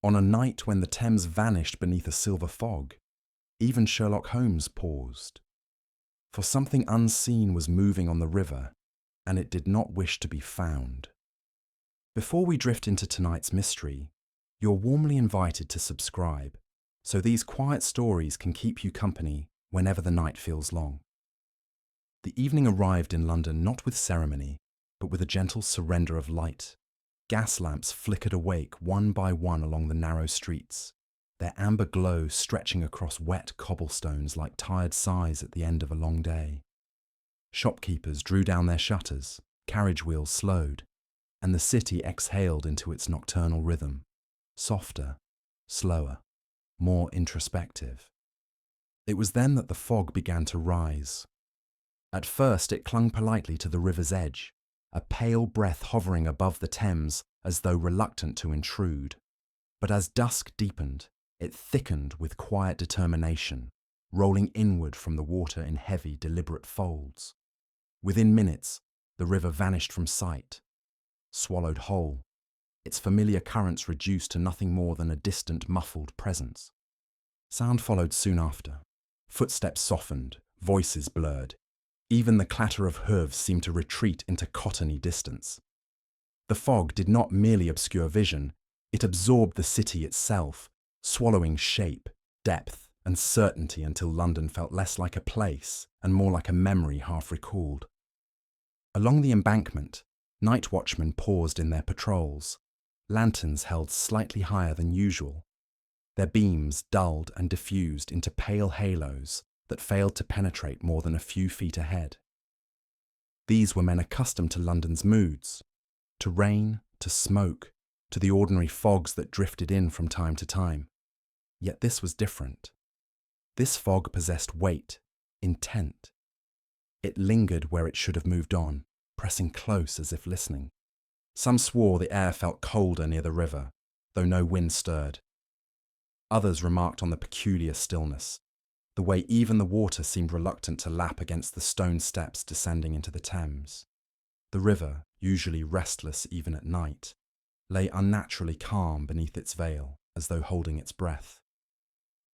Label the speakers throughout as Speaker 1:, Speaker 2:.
Speaker 1: On a night when the Thames vanished beneath a silver fog, even Sherlock Holmes paused. For something unseen was moving on the river, and it did not wish to be found. Before we drift into tonight's mystery, you're warmly invited to subscribe, so these quiet stories can keep you company whenever the night feels long. The evening arrived in London not with ceremony, but with a gentle surrender of light. Gas lamps flickered awake one by one along the narrow streets, their amber glow stretching across wet cobblestones like tired sighs at the end of a long day. Shopkeepers drew down their shutters, carriage wheels slowed, and the city exhaled into its nocturnal rhythm, softer, slower, more introspective. It was then that the fog began to rise. At first it clung politely to the river's edge, a pale breath hovering above the Thames as though reluctant to intrude. But as dusk deepened, it thickened with quiet determination, rolling inward from the water in heavy, deliberate folds. Within minutes, the river vanished from sight, swallowed whole, its familiar currents reduced to nothing more than a distant, muffled presence. Sound followed soon after. Footsteps softened, voices blurred. Even the clatter of hooves seemed to retreat into cottony distance. The fog did not merely obscure vision, it absorbed the city itself, swallowing shape, depth, and certainty until London felt less like a place and more like a memory half recalled. Along the embankment, night watchmen paused in their patrols, lanterns held slightly higher than usual, their beams dulled and diffused into pale halos that failed to penetrate more than a few feet ahead. These were men accustomed to London's moods, to rain, to smoke, to the ordinary fogs that drifted in from time to time. Yet this was different. This fog possessed weight, intent. It lingered where it should have moved on, pressing close as if listening. Some swore the air felt colder near the river, though no wind stirred. Others remarked on the peculiar stillness, the way even the water seemed reluctant to lap against the stone steps descending into the Thames. The river, usually restless even at night, lay unnaturally calm beneath its veil, as though holding its breath.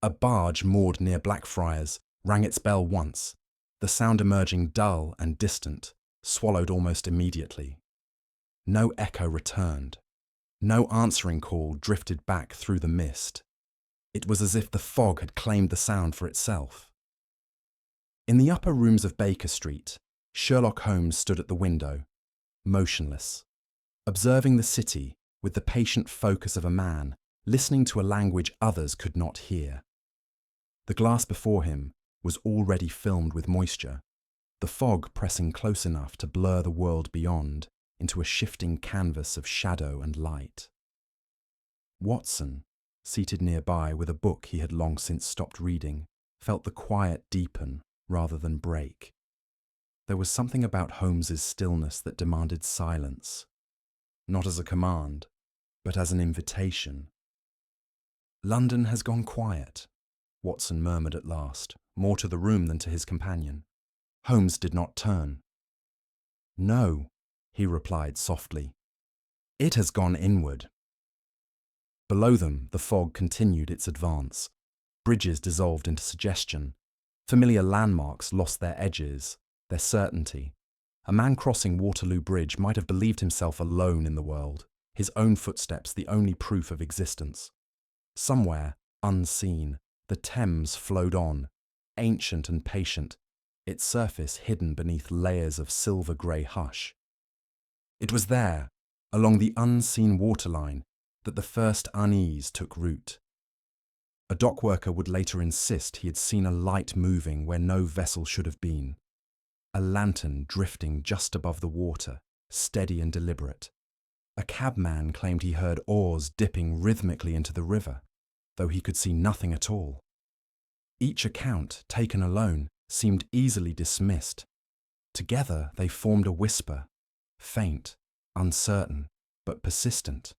Speaker 1: A barge moored near Blackfriars rang its bell once, the sound emerging dull and distant, swallowed almost immediately. No echo returned. No answering call drifted back through the mist. It was as if the fog had claimed the sound for itself. In the upper rooms of Baker Street, Sherlock Holmes stood at the window, motionless, observing the city with the patient focus of a man listening to a language others could not hear. The glass before him was already filmed with moisture, the fog pressing close enough to blur the world beyond into a shifting canvas of shadow and light. Watson, seated nearby with a book he had long since stopped reading, felt the quiet deepen rather than break. There was something about Holmes's stillness that demanded silence, not as a command, but as an invitation. "London has gone quiet," Watson murmured at last, more to the room than to his companion. Holmes did not turn. "No," he replied softly. "It has gone inward." Below them, the fog continued its advance. Bridges dissolved into suggestion. Familiar landmarks lost their edges, their certainty. A man crossing Waterloo Bridge might have believed himself alone in the world, his own footsteps the only proof of existence. Somewhere, unseen, the Thames flowed on, ancient and patient, its surface hidden beneath layers of silver-grey hush. It was there, along the unseen waterline, that the first unease took root. A dockworker would later insist he had seen a light moving where no vessel should have been. A lantern drifting just above the water, steady and deliberate. A cabman claimed he heard oars dipping rhythmically into the river, though he could see nothing at all. Each account, taken alone, seemed easily dismissed. Together they formed a whisper, faint, uncertain, but persistent.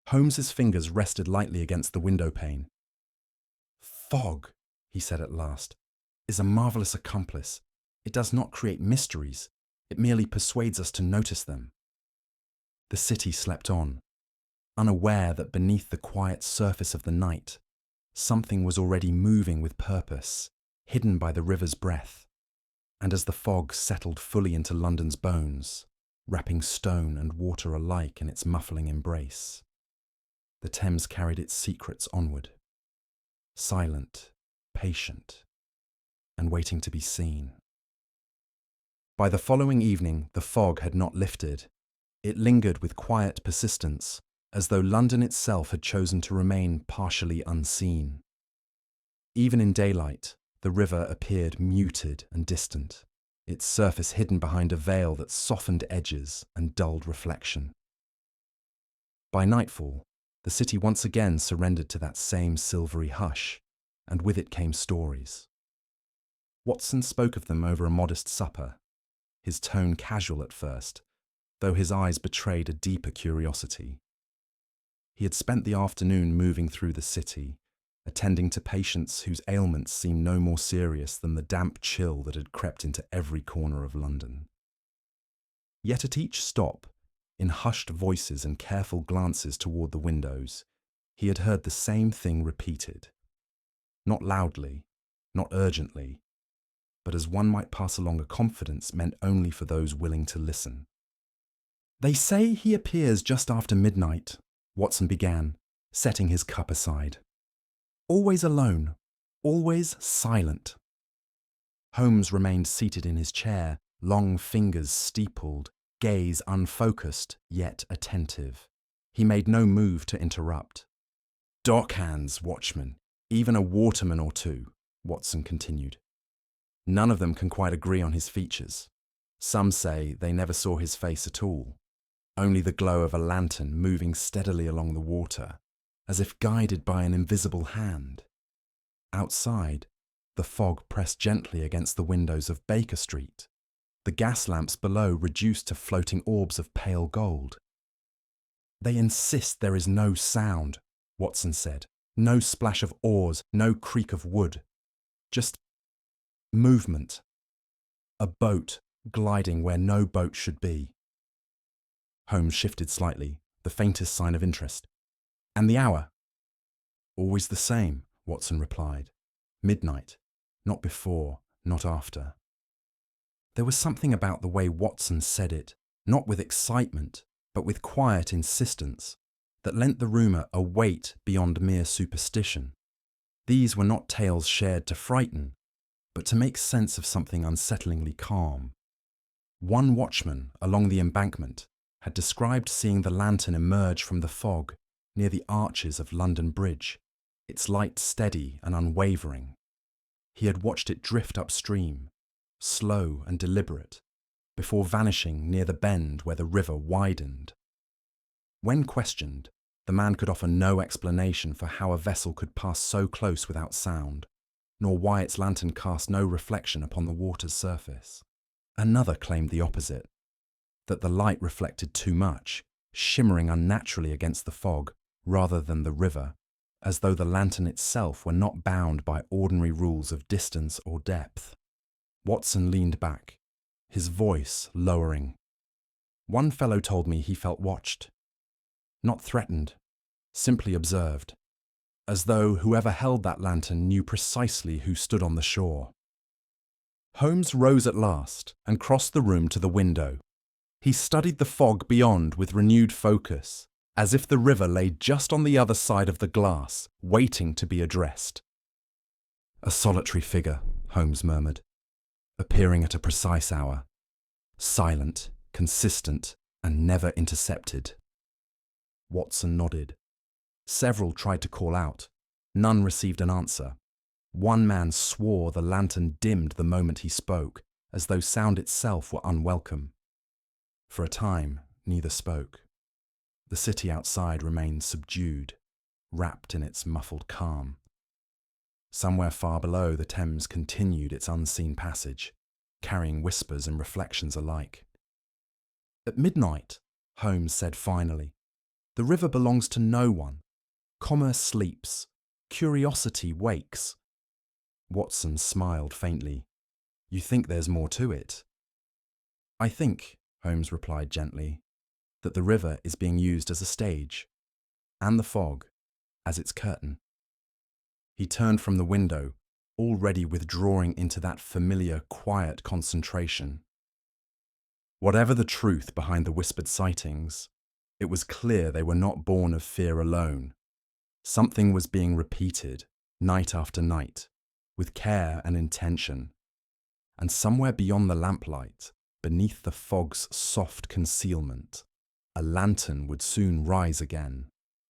Speaker 1: Holmes's fingers rested lightly against the window pane. "Fog," he said at last, "is a marvellous accomplice. It does not create mysteries, it merely persuades us to notice them." The city slept on. unaware that beneath the quiet surface of the night, something was already moving with purpose, hidden by the river's breath. And as the fog settled fully into London's bones, wrapping stone and water alike in its muffling embrace, the Thames carried its secrets onward, silent, patient, and waiting to be seen. By the following evening, the fog had not lifted. It lingered with quiet persistence, as though London itself had chosen to remain partially unseen. Even in daylight, the river appeared muted and distant, its surface hidden behind a veil that softened edges and dulled reflection. By nightfall, the city once again surrendered to that same silvery hush, and with it came stories. Watson spoke of them over a modest supper, his tone casual at first, though his eyes betrayed a deeper curiosity. He had spent the afternoon moving through the city, attending to patients whose ailments seemed no more serious than the damp chill that had crept into every corner of London. Yet at each stop, in hushed voices and careful glances toward the windows, he had heard the same thing repeated. Not loudly, not urgently, but as one might pass along a confidence meant only for those willing to listen. "They say he appears just after midnight," Watson began, setting his cup aside. "Always alone, always silent." Holmes remained seated in his chair, long fingers steepled, gaze unfocused yet attentive. He made no move to interrupt. "Dockhands, watchman, even a waterman or two," Watson continued. "None of them can quite agree on his features. Some say they never saw his face at all, only the glow of a lantern moving steadily along the water, as if guided by an invisible hand. Outside, the fog pressed gently against the windows of Baker Street, the gas lamps below reduced to floating orbs of pale gold. "They insist there is no sound," Watson said. "No splash of oars, no creak of wood. Just movement. A boat gliding where no boat should be." Holmes shifted slightly, the faintest sign of interest. "And the hour?" "Always the same," Watson replied. "Midnight. Not before, not after." There was something about the way Watson said it, not with excitement, but with quiet insistence, that lent the rumour a weight beyond mere superstition. These were not tales shared to frighten, but to make sense of something unsettlingly calm. One watchman along the embankment had described seeing the lantern emerge from the fog near the arches of London Bridge, its light steady and unwavering. He had watched it drift upstream, slow and deliberate, before vanishing near the bend where the river widened. When questioned, the man could offer no explanation for how a vessel could pass so close without sound, nor why its lantern cast no reflection upon the water's surface. Another claimed the opposite, that the light reflected too much, shimmering unnaturally against the fog rather than the river, as though the lantern itself were not bound by ordinary rules of distance or depth. Watson leaned back, his voice lowering. "One fellow told me he felt watched. Not threatened, simply observed, as though whoever held that lantern knew precisely who stood on the shore." Holmes rose at last and crossed the room to the window. He studied the fog beyond with renewed focus, as if the river lay just on the other side of the glass, waiting to be addressed. "A solitary figure," Holmes murmured, "appearing at a precise hour, silent, consistent, and never intercepted." Watson nodded. Several tried to call out. None received an answer. One man swore the lantern dimmed the moment he spoke, as though sound itself were unwelcome. For a time, neither spoke. The city outside remained subdued, wrapped in its muffled calm. Somewhere far below, the Thames continued its unseen passage, carrying whispers and reflections alike. "At midnight," Holmes said finally, "the river belongs to no one. Commerce sleeps. Curiosity wakes." Watson smiled faintly. "You think there's more to it?" "I think," Holmes replied gently, "that the river is being used as a stage. and the fog as its curtain. He turned from the window, already withdrawing into that familiar, quiet concentration. Whatever the truth behind the whispered sightings, it was clear they were not born of fear alone. Something was being repeated, night after night, with care and intention. And somewhere beyond the lamplight, beneath the fog's soft concealment, a lantern would soon rise again,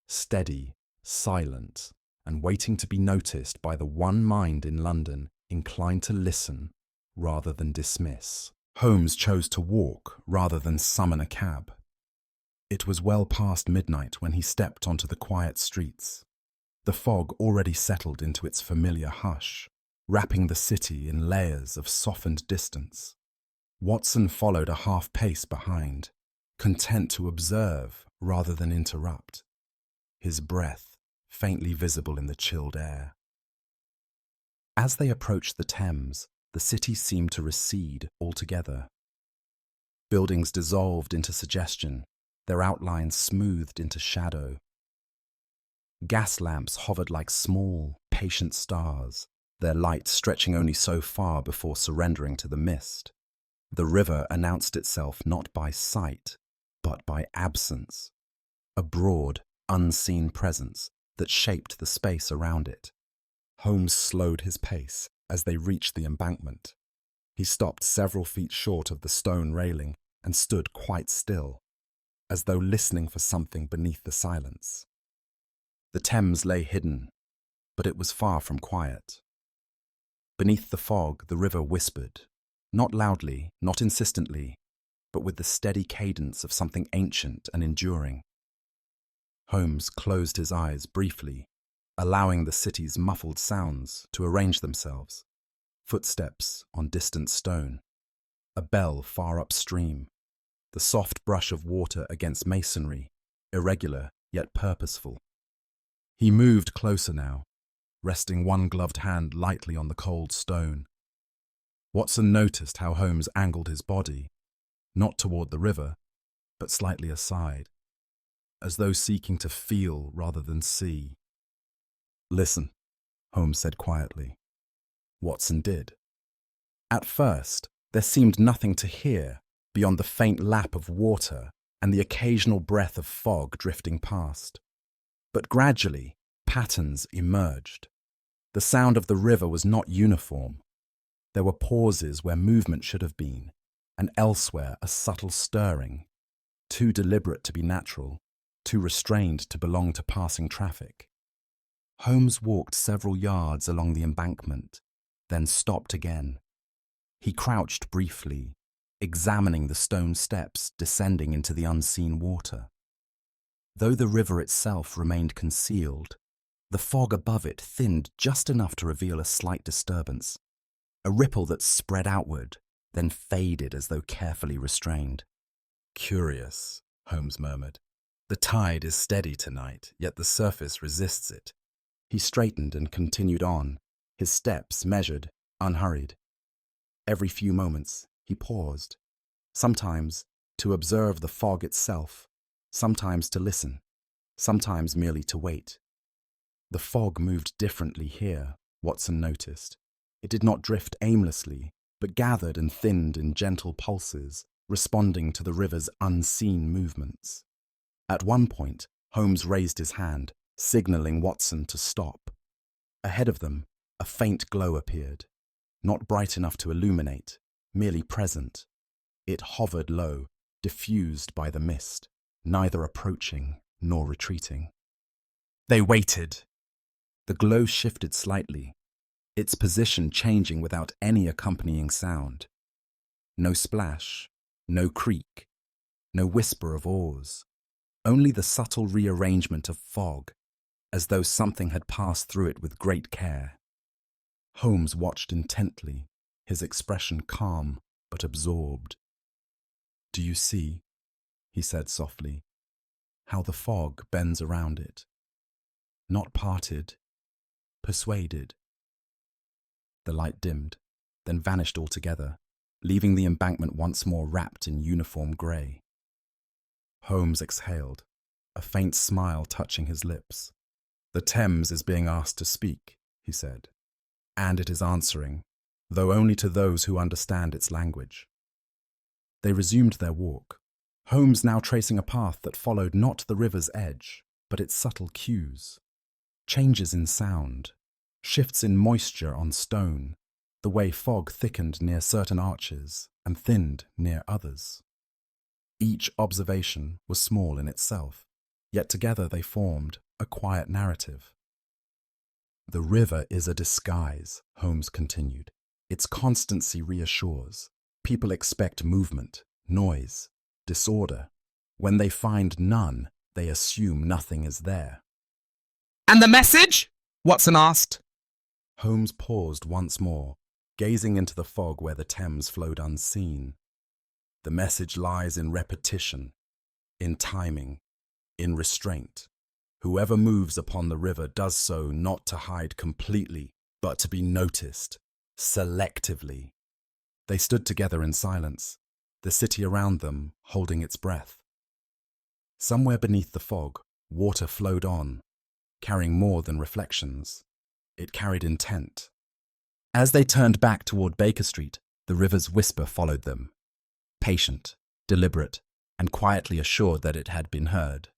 Speaker 1: steady, silent, and waiting to be noticed by the one mind in London inclined to listen rather than dismiss. Holmes chose to walk rather than summon a cab. It was well past midnight when he stepped onto the quiet streets. The fog already settled into its familiar hush, wrapping the city in layers of softened distance. Watson followed a half pace behind, content to observe rather than interrupt, his breath faintly visible in the chilled air. As they approached the Thames, the city seemed to recede altogether. Buildings dissolved into suggestion, their outlines smoothed into shadow. Gas lamps hovered like small, patient stars, their light stretching only so far before surrendering to the mist. The river announced itself not by sight, but by absence, a broad, unseen presence that shaped the space around it. Holmes slowed his pace as they reached the embankment. He stopped several feet short of the stone railing and stood quite still, as though listening for something beneath the silence. The Thames lay hidden, but it was far from quiet. Beneath the fog, the river whispered, not loudly, not insistently, but with the steady cadence of something ancient and enduring. Holmes closed his eyes briefly, allowing the city's muffled sounds to arrange themselves. Footsteps on distant stone, a bell far upstream, the soft brush of water against masonry, irregular yet purposeful. He moved closer now, resting one gloved hand lightly on the cold stone. Watson noticed how Holmes angled his body, not toward the river, but slightly aside, as though seeking to feel rather than see. "Listen," Holmes said quietly. Watson did. At first, there seemed nothing to hear beyond the faint lap of water and the occasional breath of fog drifting past. But gradually, patterns emerged. The sound of the river was not uniform. There were pauses where movement should have been, and elsewhere a subtle stirring, too deliberate to be natural, too restrained to belong to passing traffic. Holmes walked several yards along the embankment, then stopped again. He crouched briefly, examining the stone steps descending into the unseen water. Though the river itself remained concealed, the fog above it thinned just enough to reveal a slight disturbance, a ripple that spread outward, then faded as though carefully restrained. "Curious," Holmes murmured. "The tide is steady tonight, yet the surface resists it." He straightened and continued on, his steps measured, unhurried. Every few moments, he paused, sometimes to observe the fog itself, sometimes to listen, sometimes merely to wait. The fog moved differently here, Watson noticed. It did not drift aimlessly, but gathered and thinned in gentle pulses, responding to the river's unseen movements. At one point, Holmes raised his hand, signaling Watson to stop. Ahead of them, a faint glow appeared, not bright enough to illuminate, merely present. It hovered low, diffused by the mist, neither approaching nor retreating. They waited. The glow shifted slightly, its position changing without any accompanying sound. No splash, no creak, no whisper of oars, only the subtle rearrangement of fog, as though something had passed through it with great care. Holmes watched intently, his expression calm but absorbed. "Do you see," he said softly, "how the fog bends around it? Not parted, persuaded." The light dimmed, then vanished altogether, leaving the embankment once more wrapped in uniform grey. Holmes exhaled, a faint smile touching his lips. "The Thames is being asked to speak," he said, "and it is answering, though only to those who understand its language." They resumed their walk, Holmes now tracing a path that followed not the river's edge, but its subtle cues. Changes in sound, shifts in moisture on stone, the way fog thickened near certain arches and thinned near others. Each observation was small in itself, yet together they formed a quiet narrative. "The river is a disguise," Holmes continued. "Its constancy reassures. People expect movement, noise, disorder. When they find none, they assume nothing is there."
Speaker 2: "And the message?" Watson asked.
Speaker 1: Holmes paused once more, gazing into the fog where the Thames flowed unseen. "The message lies in repetition, in timing, in restraint. Whoever moves upon the river does so not to hide completely, but to be noticed, selectively." They stood together in silence, the city around them holding its breath. Somewhere beneath the fog, water flowed on, carrying more than reflections. It carried intent. As they turned back toward Baker Street, the river's whisper followed them, patient, deliberate, and quietly assured that it had been heard.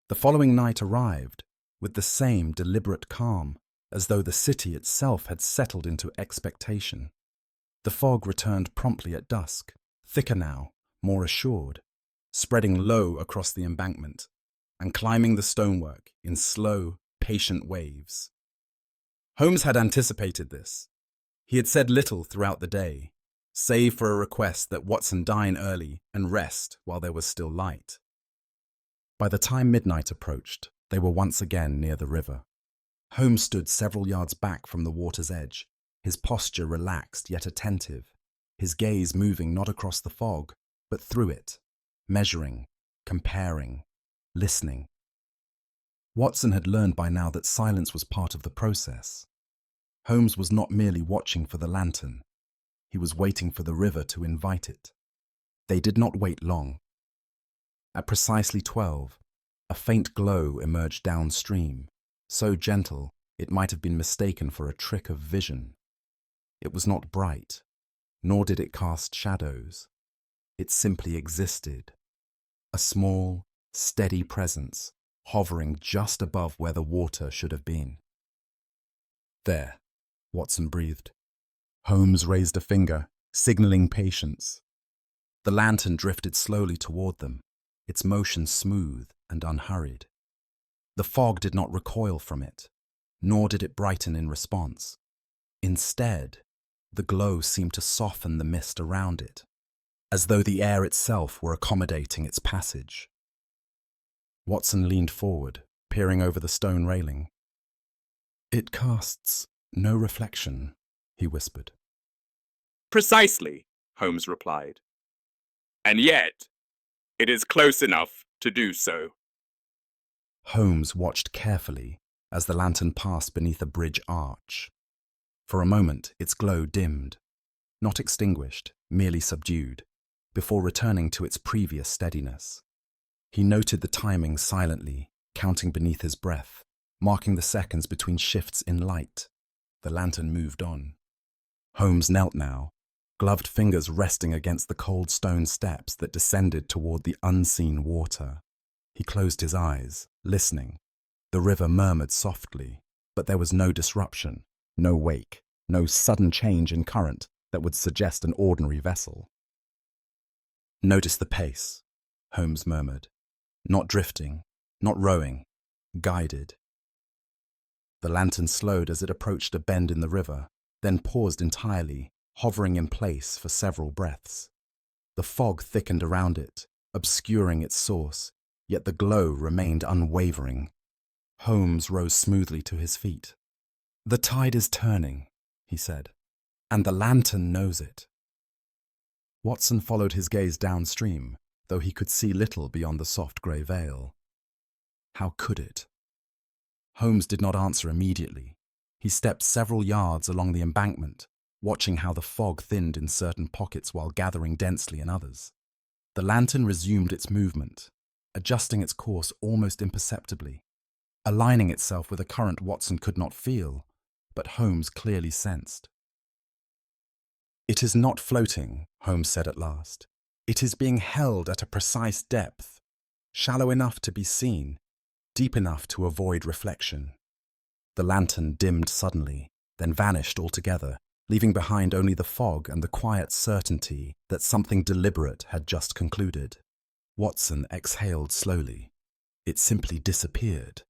Speaker 1: The following night arrived, with the same deliberate calm, as though the city itself had settled into expectation. The fog returned promptly at dusk, thicker now, more assured, spreading low across the embankment, and climbing the stonework in slow, patient waves. Holmes had anticipated this. He had said little throughout the day, save for a request that Watson dine early and rest while there was still light. By the time midnight approached, they were once again near the river. Holmes stood several yards back from the water's edge, his posture relaxed yet attentive, his gaze moving not across the fog, but through it, measuring, comparing, listening. Watson had learned by now that silence was part of the process. Holmes was not merely watching for the lantern. He was waiting for the river to invite it. They did not wait long. At precisely 12, a faint glow emerged downstream, so gentle it might have been mistaken for a trick of vision. It was not bright, nor did it cast shadows. It simply existed, a small, steady presence, hovering just above where the water should have been. "There," Watson breathed. Holmes raised a finger, signaling patience. The lantern drifted slowly toward them, its motion smooth and unhurried. The fog did not recoil from it, nor did it brighten in response. Instead, the glow seemed to soften the mist around it, as though the air itself were accommodating its passage. Watson leaned forward, peering over the stone railing. "It casts no reflection," he whispered.
Speaker 2: "Precisely," Holmes replied. "And yet, it is close enough to do so."
Speaker 1: Holmes watched carefully as the lantern passed beneath a bridge arch. For a moment, its glow dimmed, not extinguished, merely subdued, before returning to its previous steadiness. He noted the timing silently, counting beneath his breath, marking the seconds between shifts in light. The lantern moved on. Holmes knelt now, gloved fingers resting against the cold stone steps that descended toward the unseen water. He closed his eyes, listening. The river murmured softly, but there was no disruption, no wake, no sudden change in current that would suggest an ordinary vessel. "Notice the pace," Holmes murmured. "Not drifting, not rowing, guided." The lantern slowed as it approached a bend in the river, then paused entirely, hovering in place for several breaths. The fog thickened around it, obscuring its source, yet the glow remained unwavering. Holmes rose smoothly to his feet. "The tide is turning," he said, "and the lantern knows it." Watson followed his gaze downstream, though he could see little beyond the soft grey veil. How could it? Holmes did not answer immediately. He stepped several yards along the embankment, watching how the fog thinned in certain pockets while gathering densely in others. The lantern resumed its movement, adjusting its course almost imperceptibly, aligning itself with a current Watson could not feel, but Holmes clearly sensed. "It is not floating," Holmes said at last. "It is being held at a precise depth, shallow enough to be seen, deep enough to avoid reflection." The lantern dimmed suddenly, then vanished altogether, leaving behind only the fog and the quiet certainty that something deliberate had just concluded. Watson exhaled slowly. It simply disappeared.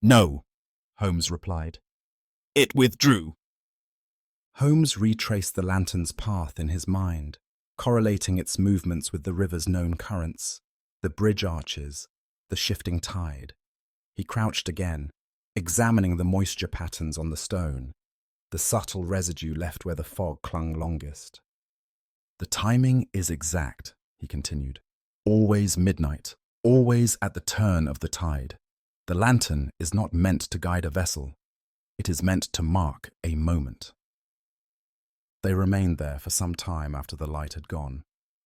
Speaker 1: "No," Holmes replied. "It withdrew." Holmes retraced the lantern's path in his mind, correlating its movements with the river's known currents, the bridge arches, the shifting tide. He crouched again, examining the moisture patterns on the stone, the subtle residue left where the fog clung longest. "The timing is exact," he continued. "Always midnight, always at the turn of the tide. The lantern is not meant to guide a vessel. It is meant to mark a moment." They remained there for some time after the light had gone,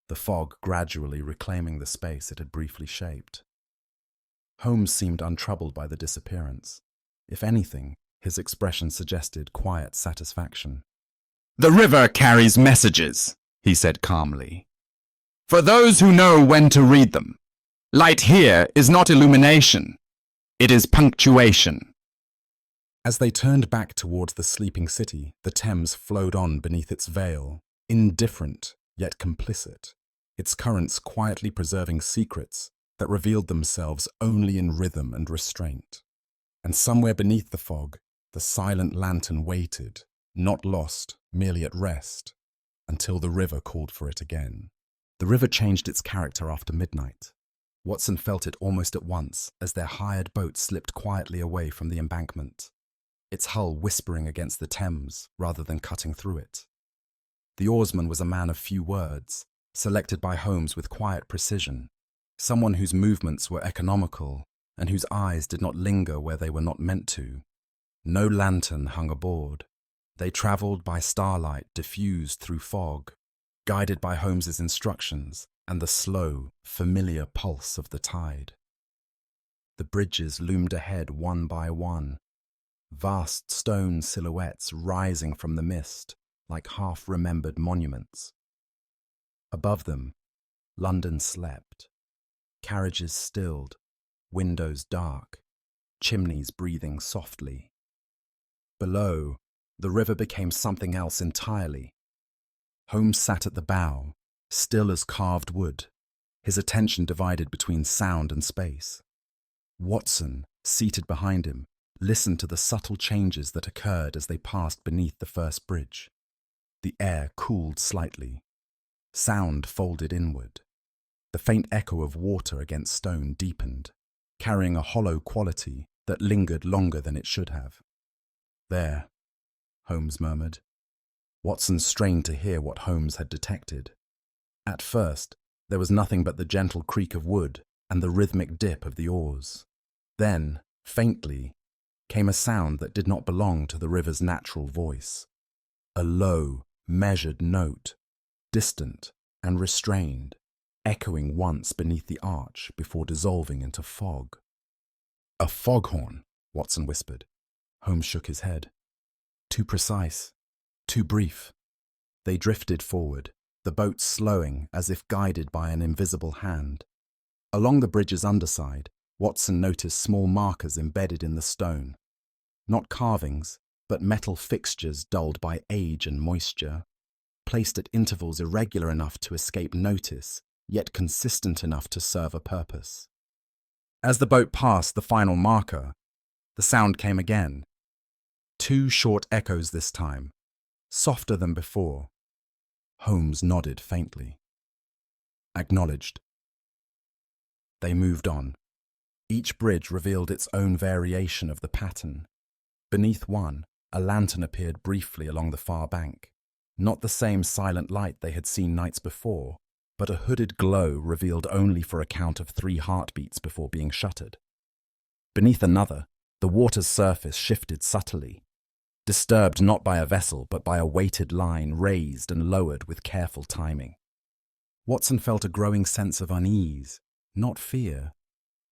Speaker 1: the fog gradually reclaiming the space it had briefly shaped. Holmes seemed untroubled by the disappearance. If anything, his expression suggested quiet satisfaction. "The river carries messages," he said calmly, "for those who know when to read them. Light here is not illumination. It is punctuation." As they turned back towards the sleeping city, the Thames flowed on beneath its veil, indifferent yet complicit, its currents quietly preserving secrets that revealed themselves only in rhythm and restraint. And somewhere beneath the fog, the silent lantern waited, not lost, merely at rest, until the river called for it again. The river changed its character after midnight. Watson felt it almost at once as their hired boat slipped quietly away from the embankment, its hull whispering against the Thames rather than cutting through it. The oarsman was a man of few words, selected by Holmes with quiet precision, someone whose movements were economical and whose eyes did not linger where they were not meant to. No lantern hung aboard. They travelled by starlight diffused through fog, guided by Holmes's instructions and the slow, familiar pulse of the tide. The bridges loomed ahead one by one, vast stone silhouettes rising from the mist like half-remembered monuments. Above them, London slept, carriages stilled, windows dark, chimneys breathing softly. Below, the river became something else entirely. Holmes sat at the bow, still as carved wood, his attention divided between sound and space. Watson, seated behind him, listened to the subtle changes that occurred as they passed beneath the first bridge. The air cooled slightly. Sound folded inward. The faint echo of water against stone deepened, carrying a hollow quality that lingered longer than it should have. "There," Holmes murmured. Watson strained to hear what Holmes had detected. At first, there was nothing but the gentle creak of wood and the rhythmic dip of the oars. Then, faintly, came a sound that did not belong to the river's natural voice. A low, measured note, distant and restrained, echoing once beneath the arch before dissolving into fog. "A foghorn," Watson whispered. Holmes shook his head. Too precise, too brief. They drifted forward, the boat slowing as if guided by an invisible hand. Along the bridge's underside, Watson noticed small markers embedded in the stone. Not carvings, but metal fixtures dulled by age and moisture, placed at intervals irregular enough to escape notice, yet consistent enough to serve a purpose. As the boat passed the final marker, the sound came again. 2 short echoes this time, softer than before. Holmes nodded faintly. Acknowledged. They moved on. Each bridge revealed its own variation of the pattern. Beneath one, a lantern appeared briefly along the far bank. Not the same silent light they had seen nights before, but a hooded glow revealed only for a count of 3 heartbeats before being shuttered. Beneath another, the water's surface shifted subtly, disturbed not by a vessel but by a weighted line raised and lowered with careful timing. Watson felt a growing sense of unease, Not fear,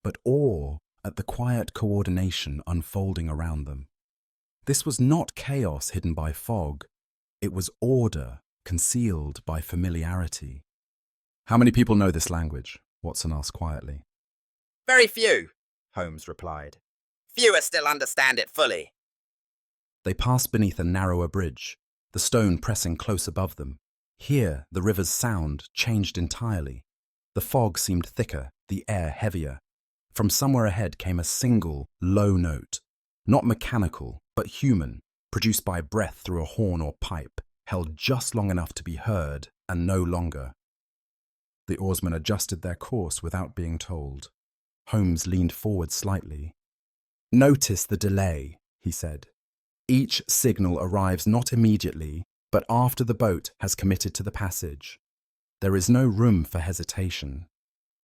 Speaker 1: but awe at the quiet coordination unfolding around them. This was not chaos hidden by fog. It was order concealed by familiarity. "How many people know this language?" Watson asked quietly.
Speaker 3: Very few, Holmes replied. Fewer still understand it fully.
Speaker 1: They passed beneath a narrower bridge, the stone pressing close above them. Here, the river's sound changed entirely. The fog seemed thicker, the air heavier. From somewhere ahead came a single, low note, not mechanical, but human, produced by breath through a horn or pipe, held just long enough to be heard and no longer. The oarsmen adjusted their course without being told. Holmes leaned forward slightly. "Notice the delay," he said. "Each signal arrives not immediately, but after the boat has committed to the passage. There is no room for hesitation.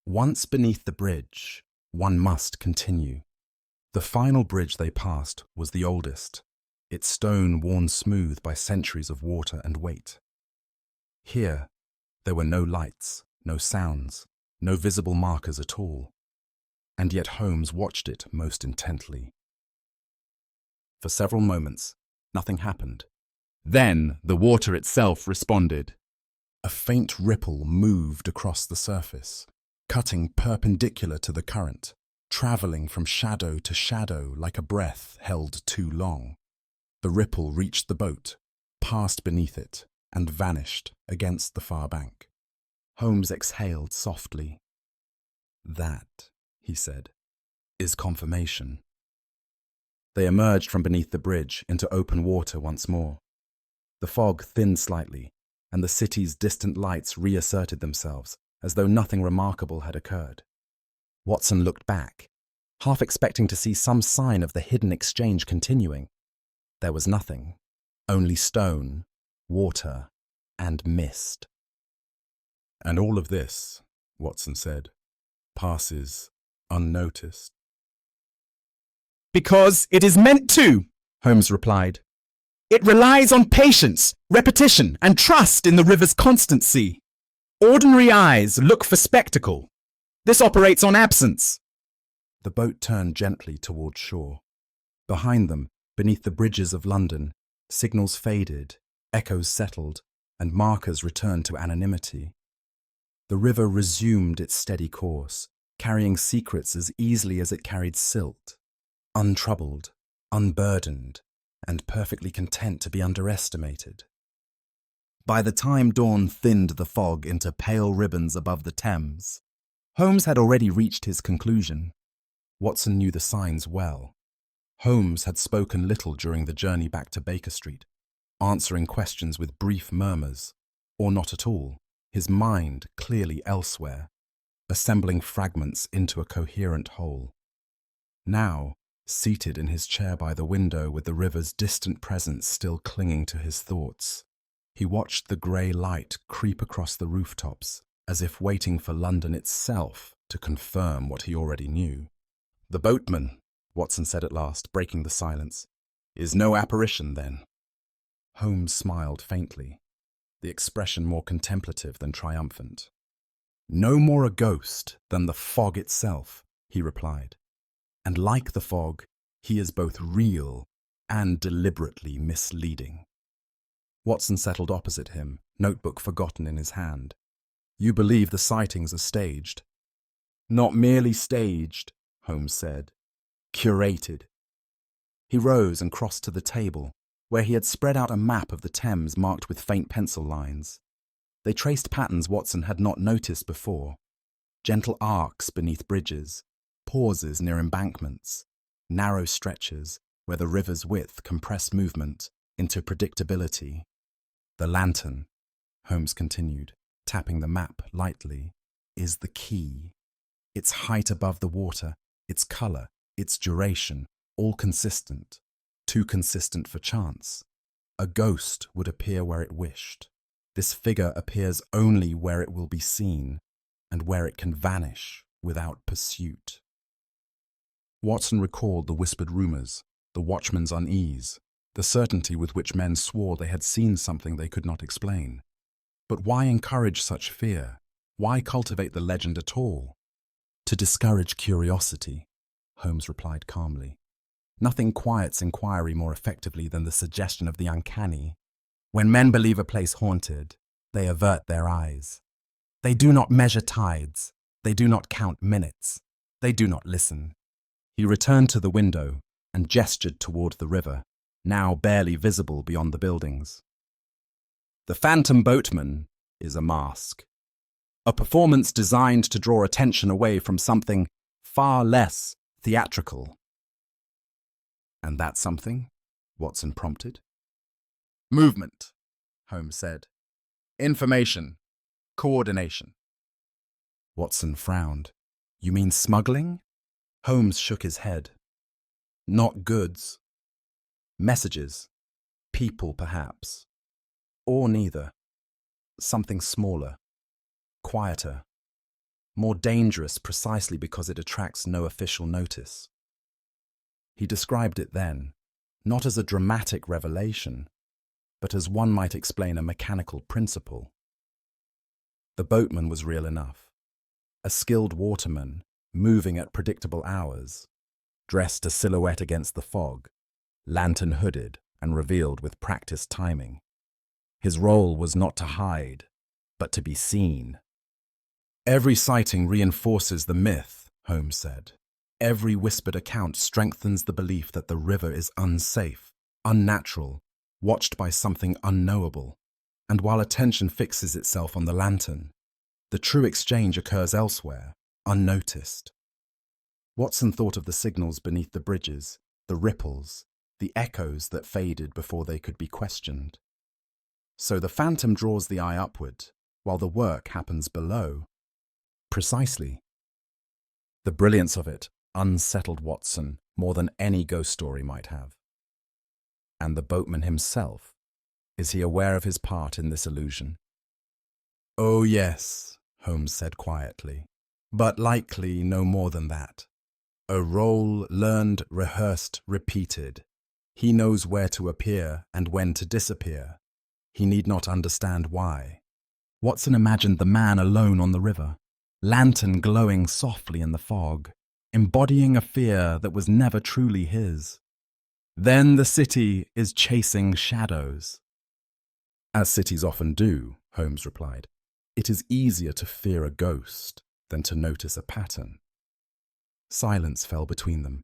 Speaker 1: Once beneath the bridge, one must continue." The final bridge they passed was the oldest, its stone worn smooth by centuries of water and weight. Here, there were no lights, no sounds, no visible markers at all. And yet Holmes watched it most intently. For several moments, nothing happened. Then the water itself responded. A faint ripple moved across the surface, cutting perpendicular to the current, traveling from shadow to shadow like a breath held too long. The ripple reached the boat, passed beneath it, and vanished against the far bank. Holmes exhaled softly. "That," he said, "is confirmation." They emerged from beneath the bridge into open water once more. The fog thinned slightly, and the city's distant lights reasserted themselves, as though nothing remarkable had occurred. Watson looked back, half expecting to see some sign of the hidden exchange continuing. There was nothing, only stone, water, and mist. "And all of this," Watson said, "passes unnoticed."
Speaker 4: "Because it is meant to," Holmes replied. "It relies on patience, repetition, and trust in the river's constancy. Ordinary eyes look for spectacle. This operates on absence."
Speaker 1: The boat turned gently toward shore. Behind them, beneath the bridges of London, signals faded, echoes settled, and markers returned to anonymity. The river resumed its steady course, carrying secrets as easily as it carried silt, untroubled, unburdened, and perfectly content to be underestimated. By the time dawn thinned the fog into pale ribbons above the Thames, Holmes had already reached his conclusion. Watson knew the signs well. Holmes had spoken little during the journey back to Baker Street, answering questions with brief murmurs, or not at all, his mind clearly elsewhere, assembling fragments into a coherent whole. Now, seated in his chair by the window with the river's distant presence still clinging to his thoughts, he watched the grey light creep across the rooftops, as if waiting for London itself to confirm what he already knew. "The boatman," Watson said at last, breaking the silence, "is no apparition, then?" Holmes smiled faintly, the expression more contemplative than triumphant. "No more a ghost than the fog itself," he replied. "And like the fog, he is both real and deliberately misleading." Watson settled opposite him, notebook forgotten in his hand. "You believe the sightings are staged?" "Not merely staged," Holmes said. "Curated." He rose and crossed to the table, where he had spread out a map of the Thames marked with faint pencil lines. They traced patterns Watson had not noticed before. Gentle arcs beneath bridges, pauses near embankments, narrow stretches where the river's width compressed movement into predictability. "The lantern," Holmes continued, tapping the map lightly, "is the key. Its height above the water, its colour, its duration, all consistent, too consistent for chance. A ghost would appear where it wished. This figure appears only where it will be seen, and where it can vanish without pursuit." Watson recalled the whispered rumours, the watchman's unease, the certainty with which men swore they had seen something they could not explain. But why encourage such fear? Why cultivate the legend at all? To discourage curiosity, Holmes replied calmly. Nothing quiets inquiry more effectively than the suggestion of the uncanny. When men believe a place haunted, they avert their eyes. They do not measure tides. They do not count minutes. They do not listen. He returned to the window and gestured toward the river, now barely visible beyond the buildings. The Phantom Boatman is a mask. A performance designed to draw attention away from something far less theatrical. And that something? Watson prompted. Movement, Holmes said. Information. Coordination. Watson frowned. You mean smuggling? Holmes shook his head. Not goods. Messages. People, perhaps. Or neither. Something smaller. Quieter. More dangerous precisely because it attracts no official notice. He described it then, not as a dramatic revelation, but as one might explain a mechanical principle. The boatman was real enough. A skilled waterman, moving at predictable hours, dressed a silhouette against the fog, lantern hooded and revealed with practiced timing. His role was not to hide, but to be seen. Every sighting reinforces the myth, Holmes said. Every whispered account strengthens the belief that the river is unsafe, unnatural, watched by something unknowable. And while attention fixes itself on the lantern, the true exchange occurs elsewhere, unnoticed. Watson thought of the signals beneath the bridges, the ripples, the echoes that faded before they could be questioned. So the phantom draws the eye upward, while the work happens below. Precisely. The brilliance of it unsettled Watson more than any ghost story might have. And the boatman himself, is he aware of his part in this illusion? Oh yes, Holmes said quietly, but likely no more than that. A role learned, rehearsed, repeated. He knows where to appear and when to disappear. He need not understand why. Watson imagined the man alone on the river, lantern glowing softly in the fog, embodying a fear that was never truly his. Then the city is chasing shadows. As cities often do, Holmes replied. It is easier to fear a ghost than to notice a pattern. Silence fell between them,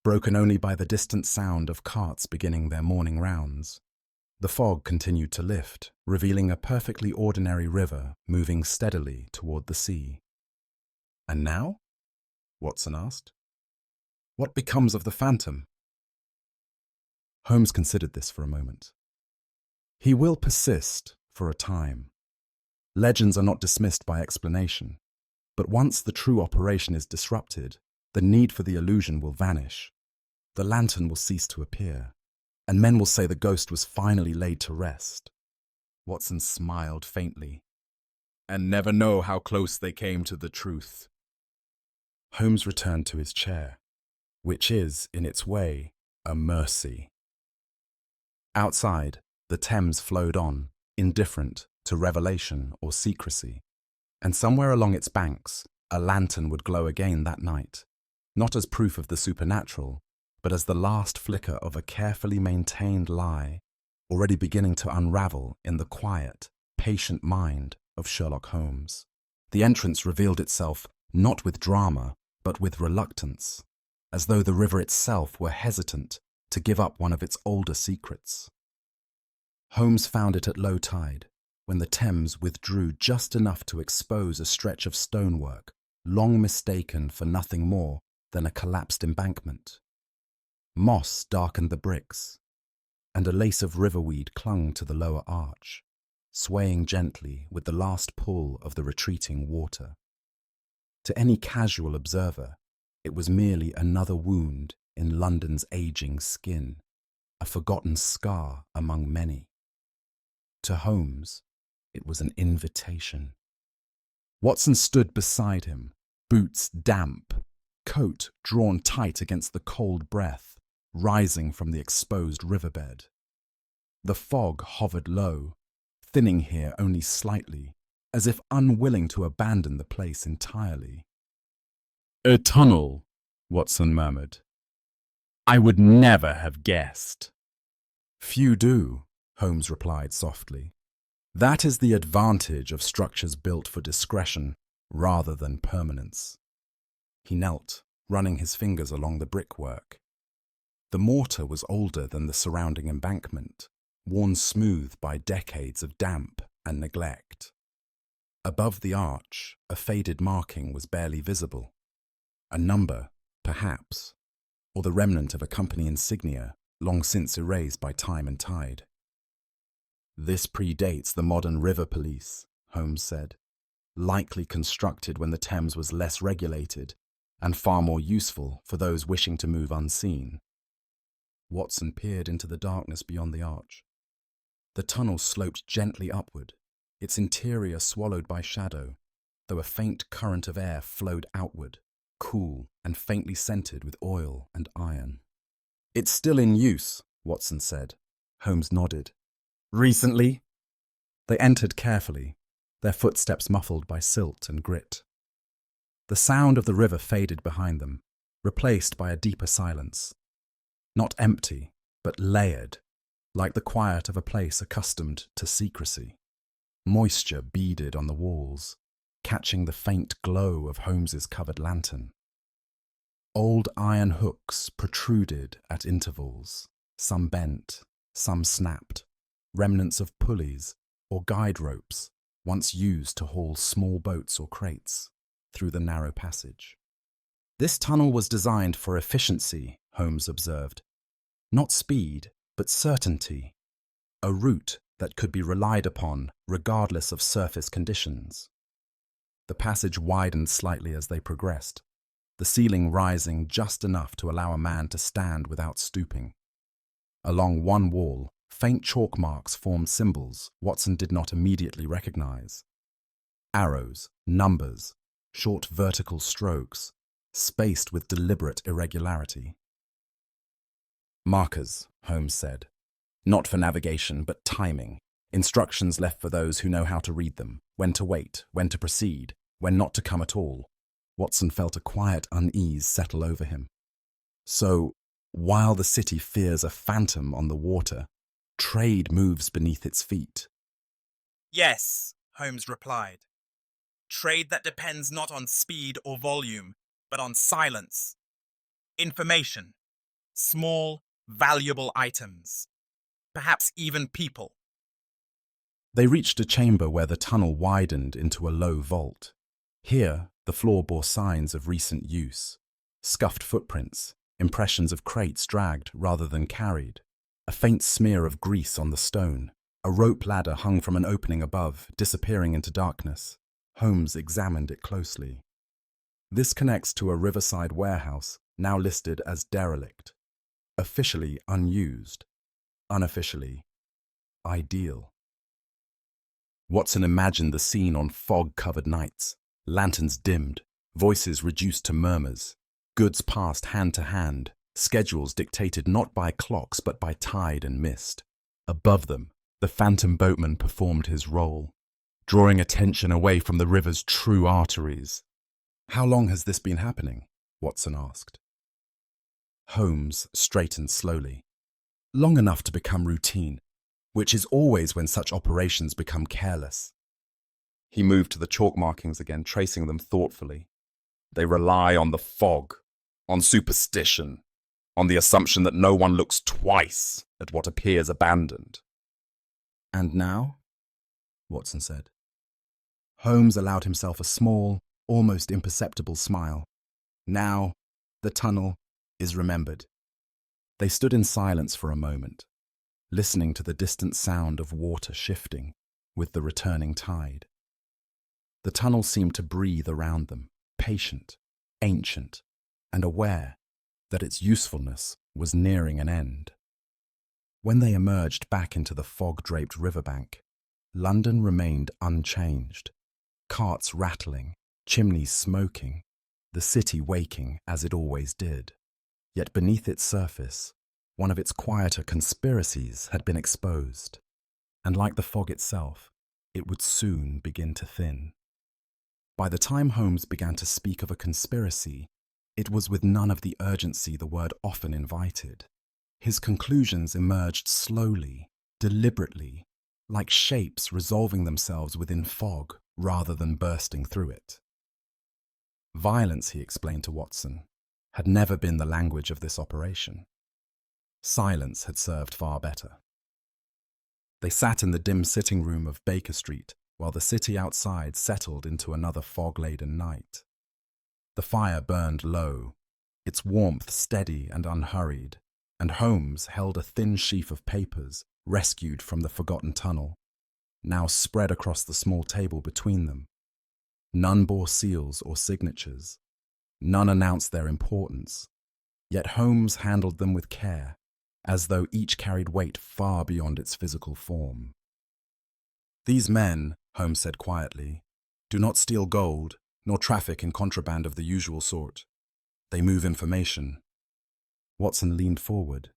Speaker 1: broken only by the distant sound of carts beginning their morning rounds. The fog continued to lift, revealing a perfectly ordinary river moving steadily toward the sea. And now? Watson asked. What becomes of the phantom? Holmes considered this for a moment. He will persist for a time. Legends are not dismissed by explanation, but once the true operation is disrupted, the need for the illusion will vanish. The lantern will cease to appear, and men will say the ghost was finally laid to rest. Watson smiled faintly. And never know how close they came to the truth. Holmes returned to his chair, which is, in its way, a mercy. Outside, the Thames flowed on, indifferent to revelation or secrecy, and somewhere along its banks, a lantern would glow again that night, not as proof of the supernatural, but as the last flicker of a carefully maintained lie, already beginning to unravel in the quiet, patient mind of Sherlock Holmes. The entrance revealed itself not with drama, but with reluctance, as though the river itself were hesitant to give up one of its older secrets. Holmes found it at low tide, when the Thames withdrew just enough to expose a stretch of stonework, long mistaken for nothing more than a collapsed embankment. Moss darkened the bricks, and a lace of riverweed clung to the lower arch, swaying gently with the last pull of the retreating water. To any casual observer, it was merely another wound in London's aging skin, a forgotten scar among many. To Holmes, it was an invitation. Watson stood beside him, boots damp, coat drawn tight against the cold breath rising from the exposed riverbed. The fog hovered low, thinning here only slightly, as if unwilling to abandon the place entirely.
Speaker 4: A tunnel, Watson murmured. I would never have guessed.
Speaker 1: Few do, Holmes replied softly. That is the advantage of structures built for discretion rather than permanence. He knelt, running his fingers along the brickwork. The mortar was older than the surrounding embankment, worn smooth by decades of damp and neglect. Above the arch, a faded marking was barely visible. A number, perhaps, or the remnant of a company insignia long since erased by time and tide. This predates the modern river police, Holmes said, likely constructed when the Thames was less regulated and far more useful for those wishing to move unseen. Watson peered into the darkness beyond the arch. The tunnel sloped gently upward, its interior swallowed by shadow, though a faint current of air flowed outward, cool and faintly scented with oil and iron. It's still in use, Watson said. Holmes nodded. Recently? They entered carefully, their footsteps muffled by silt and grit. The sound of the river faded behind them, replaced by a deeper silence. Not empty, but layered, like the quiet of a place accustomed to secrecy. Moisture beaded on the walls, catching the faint glow of Holmes's covered lantern. Old iron hooks protruded at intervals, some bent, some snapped, remnants of pulleys or guide ropes once used to haul small boats or crates through the narrow passage. This tunnel was designed for efficiency, Holmes observed. Not speed, but certainty. A route that could be relied upon regardless of surface conditions. The passage widened slightly as they progressed, the ceiling rising just enough to allow a man to stand without stooping. Along one wall, faint chalk marks formed symbols Watson did not immediately recognize. Arrows, numbers, short vertical strokes, spaced with deliberate irregularity. Markers, Holmes said. Not for navigation, but timing. Instructions left for those who know how to read them, when to wait, when to proceed, when not to come at all. Watson felt a quiet unease settle over him. So, while the city fears a phantom on the water, trade moves beneath its feet.
Speaker 3: Yes, Holmes replied. Trade that depends not on speed or volume, but on silence. Information. Small, valuable items. Perhaps even people.
Speaker 1: They reached a chamber where the tunnel widened into a low vault. Here, the floor bore signs of recent use. Scuffed footprints, impressions of crates dragged rather than carried, a faint smear of grease on the stone. A rope ladder hung from an opening above, disappearing into darkness. Holmes examined it closely. This connects to a riverside warehouse, now listed as derelict. Officially unused. Unofficially ideal. Watson imagined the scene on fog-covered nights. Lanterns dimmed, voices reduced to murmurs, goods passed hand to hand, schedules dictated not by clocks but by tide and mist. Above them, the phantom boatman performed his role, drawing attention away from the river's true arteries. How long has this been happening? Watson asked. Holmes straightened slowly. Long enough to become routine, which is always when such operations become careless. He moved to the chalk markings again, tracing them thoughtfully. They rely on the fog, on superstition, on the assumption that no one looks twice at what appears abandoned. And now? Watson said. Holmes allowed himself a small, almost imperceptible smile. Now, the tunnel is remembered. They stood in silence for a moment, listening to the distant sound of water shifting with the returning tide. The tunnel seemed to breathe around them, patient, ancient, and aware that its usefulness was nearing an end. When they emerged back into the fog-draped riverbank, London remained unchanged. Carts rattling, chimneys smoking, the city waking as it always did. Yet beneath its surface, one of its quieter conspiracies had been exposed, and like the fog itself, it would soon begin to thin. By the time Holmes began to speak of a conspiracy, it was with none of the urgency the word often invited. His conclusions emerged slowly, deliberately, like shapes resolving themselves within fog rather than bursting through it. Violence, he explained to Watson, had never been the language of this operation. Silence had served far better. They sat in the dim sitting room of Baker Street while the city outside settled into another fog-laden night. The fire burned low, its warmth steady and unhurried, and Holmes held a thin sheaf of papers rescued from the forgotten tunnel, now spread across the small table between them. None bore seals or signatures. None announced their importance. Yet Holmes handled them with care, as though each carried weight far beyond its physical form. "These men," Holmes said quietly, "do not steal gold, nor traffic in contraband of the usual sort. They move information." Watson leaned forward.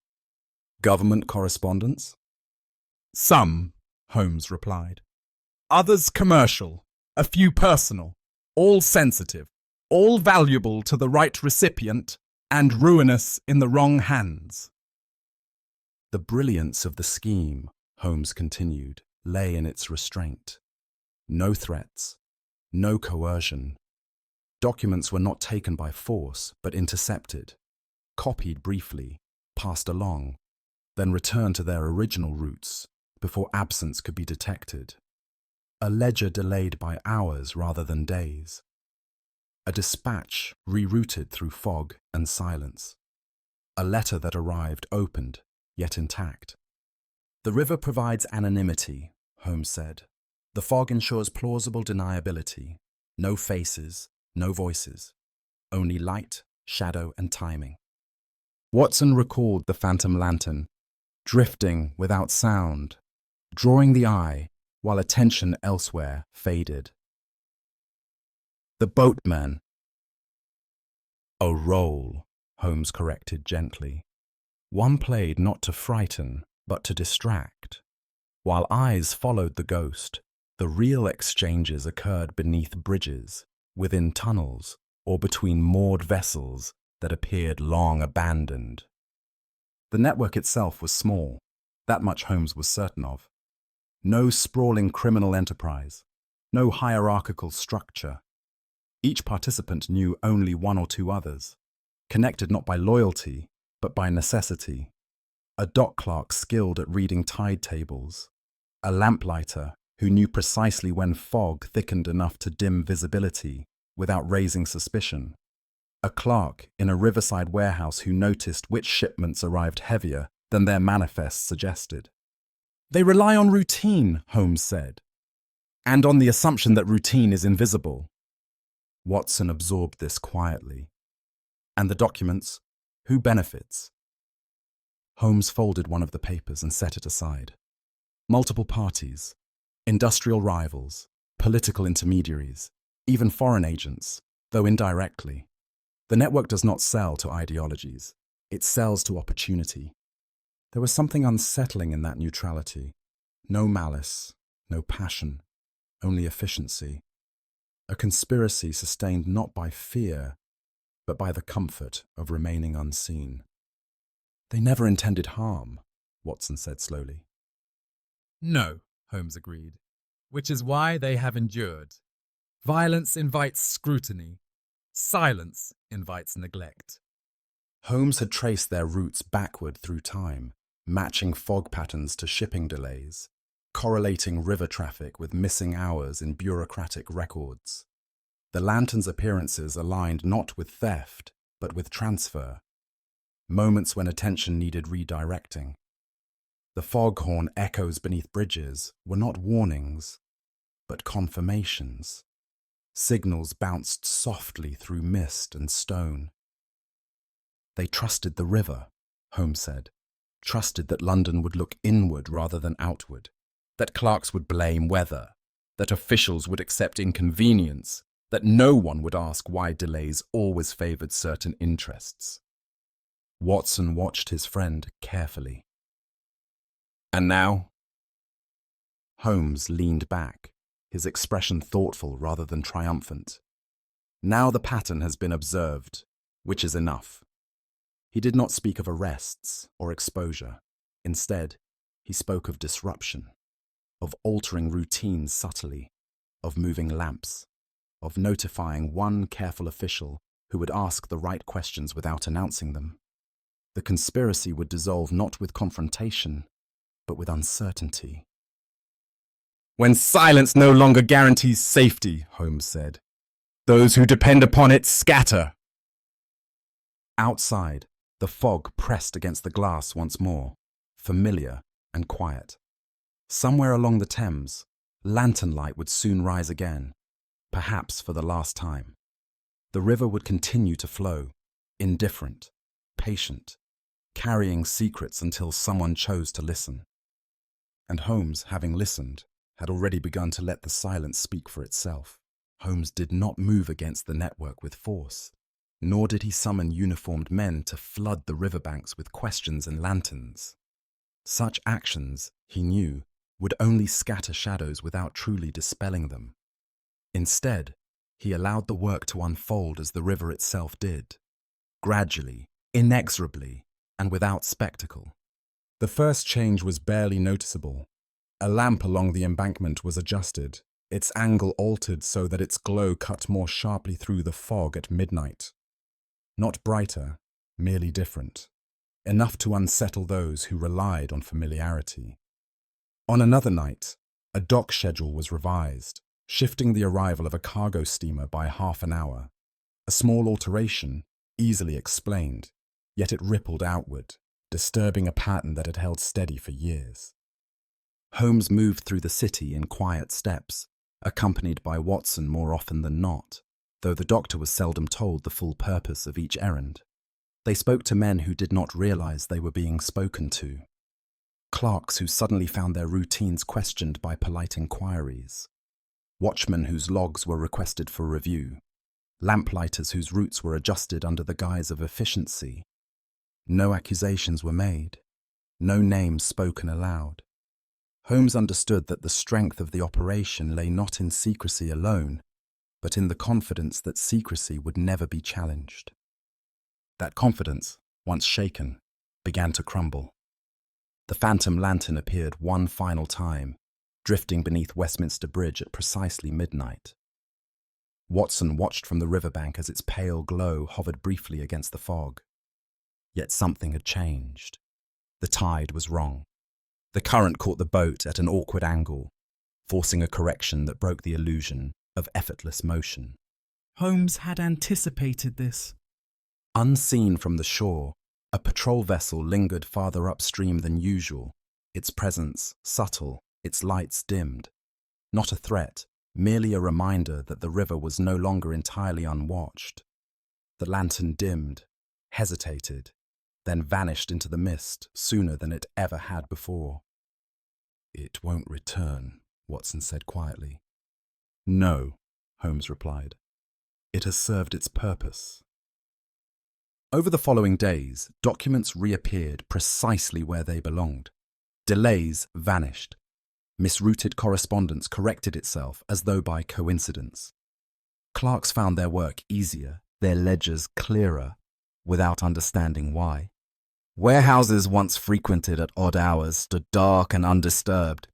Speaker 1: "Government correspondence?"
Speaker 4: Some, Holmes replied. Others commercial, a few personal, all sensitive, all valuable to the right recipient and ruinous in the wrong hands.
Speaker 1: The brilliance of the scheme, Holmes continued, lay in its restraint. No threats, no coercion. Documents were not taken by force, but intercepted, copied briefly, passed along, then returned to their original routes before absence could be detected. A ledger delayed by hours rather than days. A dispatch rerouted through fog and silence. A letter that arrived opened, yet intact. "The river provides anonymity," Holmes said. "The fog ensures plausible deniability. No faces, no voices. Only light, shadow, and timing." Watson recalled the phantom lantern, drifting without sound, drawing the eye while attention elsewhere faded. "The boatman." "A role," Holmes corrected gently. "One played not to frighten, but to distract. While eyes followed the ghost, the real exchanges occurred beneath bridges, within tunnels, or between moored vessels that appeared long abandoned." The network itself was small, that much Holmes was certain of. No sprawling criminal enterprise, no hierarchical structure. Each participant knew only one or two others, connected not by loyalty, but by necessity. A dock clerk skilled at reading tide tables, a lamplighter who knew precisely when fog thickened enough to dim visibility without raising suspicion, a clerk in a riverside warehouse who noticed which shipments arrived heavier than their manifest suggested. "They rely on routine," Holmes said, "and on the assumption that routine is invisible." Watson absorbed this quietly. "And the documents? Who benefits?" Holmes folded one of the papers and set it aside. "Multiple parties, industrial rivals, political intermediaries, even foreign agents, though indirectly. The network does not sell to ideologies. It sells to opportunity." There was something unsettling in that neutrality. No malice, no passion, only efficiency. A conspiracy sustained not by fear, but by the comfort of remaining unseen. "They never intended harm," Watson said slowly.
Speaker 4: No, Holmes agreed, which is why they have endured. Violence invites scrutiny. Silence invites neglect.
Speaker 1: Holmes had traced their routes backward through time, matching fog patterns to shipping delays, correlating river traffic with missing hours in bureaucratic records. The lantern's appearances aligned not with theft, but with transfer. Moments when attention needed redirecting. The foghorn echoes beneath bridges were not warnings, but confirmations. Signals bounced softly through mist and stone. "They trusted the river," Holmes said. "Trusted that London would look inward rather than outward, that clerks would blame weather, that officials would accept inconvenience, that no one would ask why delays always favoured certain interests." Watson watched his friend carefully. "And now?" Holmes leaned back, his expression thoughtful rather than triumphant. Now the pattern has been observed, which is enough. He did not speak of arrests or exposure. Instead, he spoke of disruption, of altering routines subtly, of moving lamps, of notifying one careful official who would ask the right questions without announcing them. The conspiracy would dissolve not with confrontation, but with uncertainty.
Speaker 4: When silence no longer guarantees safety, Holmes said, those who depend upon it scatter.
Speaker 1: Outside, the fog pressed against the glass once more, familiar and quiet. Somewhere along the Thames, lantern light would soon rise again, perhaps for the last time. The river would continue to flow, indifferent, patient, carrying secrets until someone chose to listen. And Holmes, having listened, had already begun to let the silence speak for itself. Holmes did not move against the network with force, nor did he summon uniformed men to flood the riverbanks with questions and lanterns. Such actions, he knew, would only scatter shadows without truly dispelling them. Instead, he allowed the work to unfold as the river itself did, gradually, inexorably, and without spectacle. The first change was barely noticeable. A lamp along the embankment was adjusted, its angle altered so that its glow cut more sharply through the fog at midnight. Not brighter, merely different, enough to unsettle those who relied on familiarity. On another night, a dock schedule was revised, shifting the arrival of a cargo steamer by half an hour. A small alteration, easily explained, yet it rippled outward, disturbing a pattern that had held steady for years. Holmes moved through the city in quiet steps, accompanied by Watson more often than not, though the doctor was seldom told the full purpose of each errand. They spoke to men who did not realize they were being spoken to. Clerks who suddenly found their routines questioned by polite inquiries. Watchmen whose logs were requested for review. Lamplighters whose routes were adjusted under the guise of efficiency. No accusations were made. No names spoken aloud. Holmes understood that the strength of the operation lay not in secrecy alone, but in the confidence that secrecy would never be challenged. That confidence, once shaken, began to crumble. The phantom lantern appeared one final time, drifting beneath Westminster Bridge at precisely midnight. Watson watched from the riverbank as its pale glow hovered briefly against the fog. Yet something had changed. The tide was wrong. The current caught the boat at an awkward angle, forcing a correction that broke the illusion of effortless motion.
Speaker 4: Holmes had anticipated this.
Speaker 1: Unseen from the shore, a patrol vessel lingered farther upstream than usual, its presence subtle, its lights dimmed. Not a threat, merely a reminder that the river was no longer entirely unwatched. The lantern dimmed, hesitated, then vanished into the mist sooner than it ever had before. "It won't return," Watson said quietly. "No," Holmes replied. "It has served its purpose." Over the following days, documents reappeared precisely where they belonged. Delays vanished. Misrouted correspondence corrected itself as though by coincidence. Clerks found their work easier, their ledgers clearer, without understanding why. Warehouses once frequented at odd hours stood dark and undisturbed.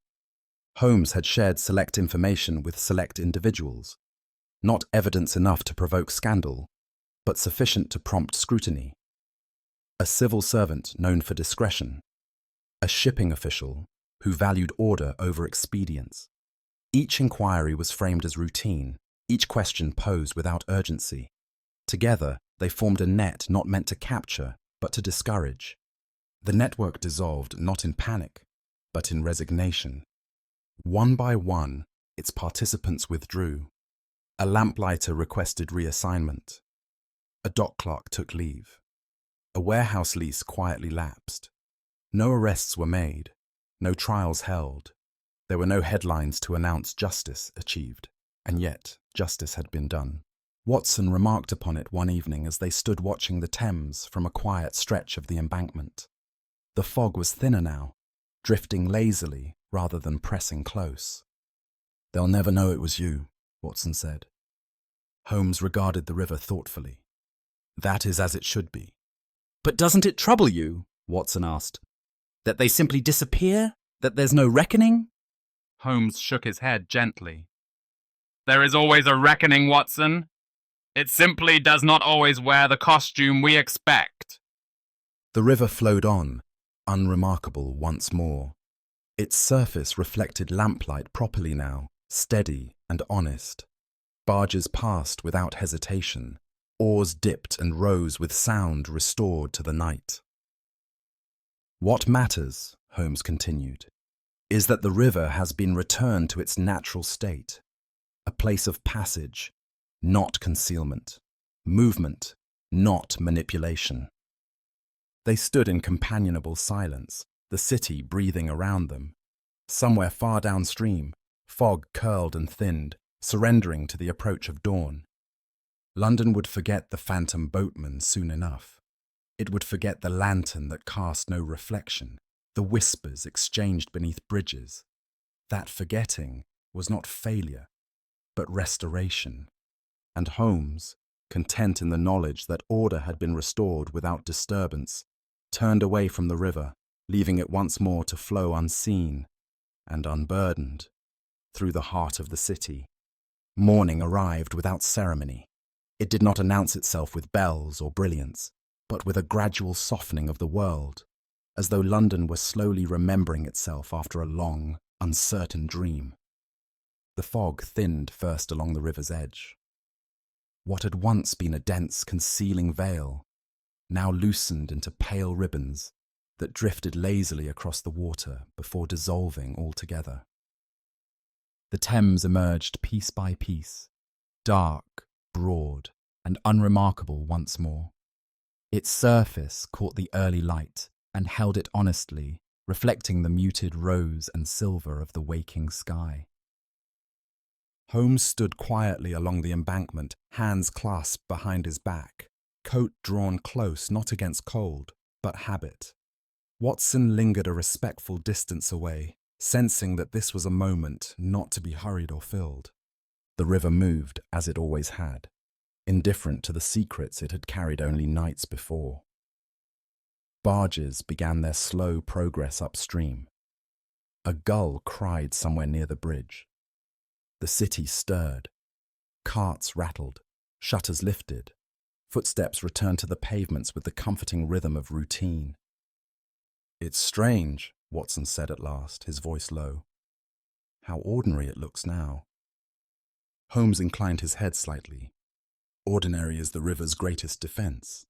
Speaker 1: Holmes had shared select information with select individuals, not evidence enough to provoke scandal, but sufficient to prompt scrutiny. A civil servant known for discretion, a shipping official who valued order over expedience. Each inquiry was framed as routine, each question posed without urgency. Together, they formed a net not meant to capture, but to discourage. The network dissolved not in panic, but in resignation. One by one, its participants withdrew. A lamplighter requested reassignment. A dock clerk took leave. A warehouse lease quietly lapsed. No arrests were made, no trials held. There were no headlines to announce justice achieved, and yet justice had been done. Watson remarked upon it one evening as they stood watching the Thames from a quiet stretch of the embankment. The fog was thinner now, drifting lazily rather than pressing close. They'll never know it was you, Watson said. Holmes regarded the river thoughtfully. That is as it should be.
Speaker 4: But doesn't it trouble you, Watson asked, that they simply disappear? That there's no reckoning?
Speaker 2: Holmes shook his head gently. There is always a reckoning, Watson. It simply does not always wear the costume we expect.
Speaker 1: The river flowed on, unremarkable once more. Its surface reflected lamplight properly now, steady and honest. Barges passed without hesitation. Oars dipped and rose with sound restored to the night. What matters, Holmes continued, is that the river has been returned to its natural state, a place of passage, not concealment, movement, not manipulation. They stood in companionable silence, the city breathing around them. Somewhere far downstream, fog curled and thinned, surrendering to the approach of dawn. London would forget the phantom boatman soon enough. It would forget the lantern that cast no reflection, the whispers exchanged beneath bridges. That forgetting was not failure, but restoration. And Holmes, content in the knowledge that order had been restored without disturbance, turned away from the river, leaving it once more to flow unseen and unburdened through the heart of the city. Morning arrived without ceremony. It did not announce itself with bells or brilliance, but with a gradual softening of the world, as though London were slowly remembering itself after a long, uncertain dream. The fog thinned first along the river's edge. What had once been a dense, concealing veil now loosened into pale ribbons that drifted lazily across the water before dissolving altogether. The Thames emerged piece by piece, dark, broad, and unremarkable once more. Its surface caught the early light and held it honestly, reflecting the muted rose and silver of the waking sky. Holmes stood quietly along the embankment, hands clasped behind his back, coat drawn close not against cold, but habit. Watson lingered a respectful distance away, sensing that this was a moment not to be hurried or filled. The river moved as it always had, indifferent to the secrets it had carried only nights before. Barges began their slow progress upstream. A gull cried somewhere near the bridge. The city stirred. Carts rattled, shutters lifted. Footsteps returned to the pavements with the comforting rhythm of routine. "It's strange," Watson said at last, his voice low. "How ordinary it looks now." Holmes inclined his head slightly. Ordinary is the river's greatest defense.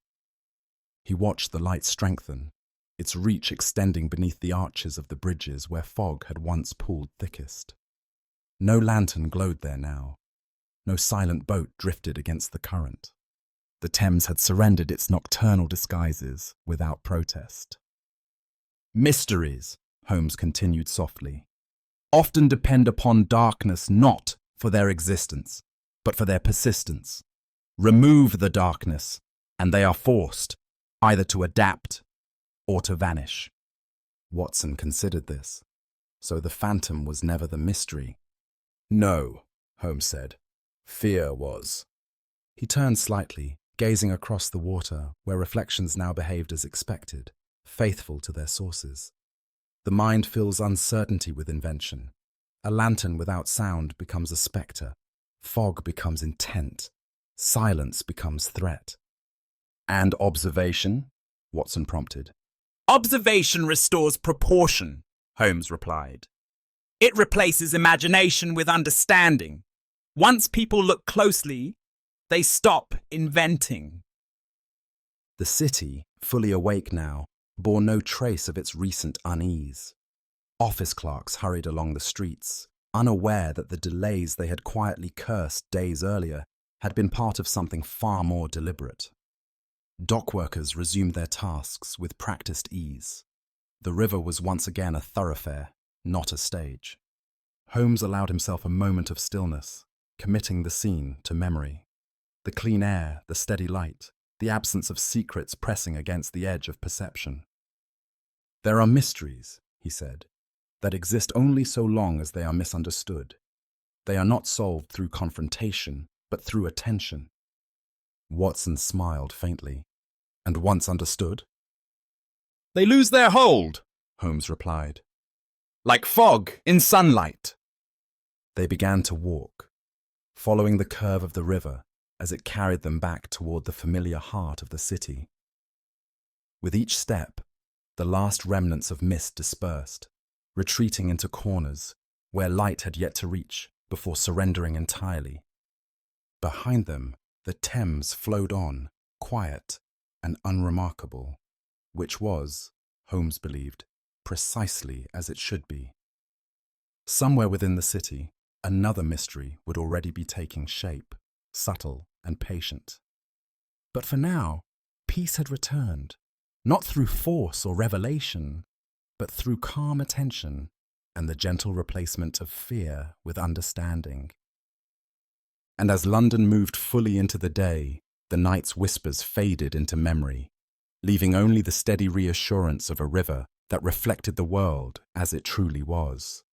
Speaker 1: He watched the light strengthen, its reach extending beneath the arches of the bridges where fog had once pooled thickest. No lantern glowed there now. No silent boat drifted against the current. The Thames had surrendered its nocturnal disguises without protest. "Mysteries," Holmes continued softly, "often depend upon darkness not for their existence, but for their persistence. Remove the darkness, and they are forced either to adapt or to vanish." Watson considered this. So the phantom was never the mystery. "No," Holmes said. "Fear was." He turned slightly, gazing across the water where reflections now behaved as expected, faithful to their sources. The mind fills uncertainty with invention. A lantern without sound becomes a spectre. Fog becomes intent. Silence becomes threat. "And observation?" Watson prompted.
Speaker 4: Observation restores proportion, Holmes replied. It replaces imagination with understanding. Once people look closely, they stop inventing.
Speaker 1: The city, fully awake now, bore no trace of its recent unease. Office clerks hurried along the streets, unaware that the delays they had quietly cursed days earlier had been part of something far more deliberate. Dock workers resumed their tasks with practiced ease. The river was once again a thoroughfare, not a stage. Holmes allowed himself a moment of stillness, committing the scene to memory. The clean air, the steady light, the absence of secrets pressing against the edge of perception. "There are mysteries," he said, "that exist only so long as they are misunderstood. They are not solved through confrontation, but through attention. Watson smiled faintly. And once understood?
Speaker 4: They lose their hold, Holmes replied. Like fog in sunlight.
Speaker 1: They began to walk, following the curve of the river as it carried them back toward the familiar heart of the city. With each step, the last remnants of mist dispersed, retreating into corners where light had yet to reach before surrendering entirely. Behind them, the Thames flowed on, quiet and unremarkable, which was, Holmes believed, precisely as it should be. Somewhere within the city, another mystery would already be taking shape, subtle and patient. But for now, peace had returned, not through force or revelation, but through calm attention and the gentle replacement of fear with understanding. And as London moved fully into the day, the night's whispers faded into memory, leaving only the steady reassurance of a river that reflected the world as it truly was.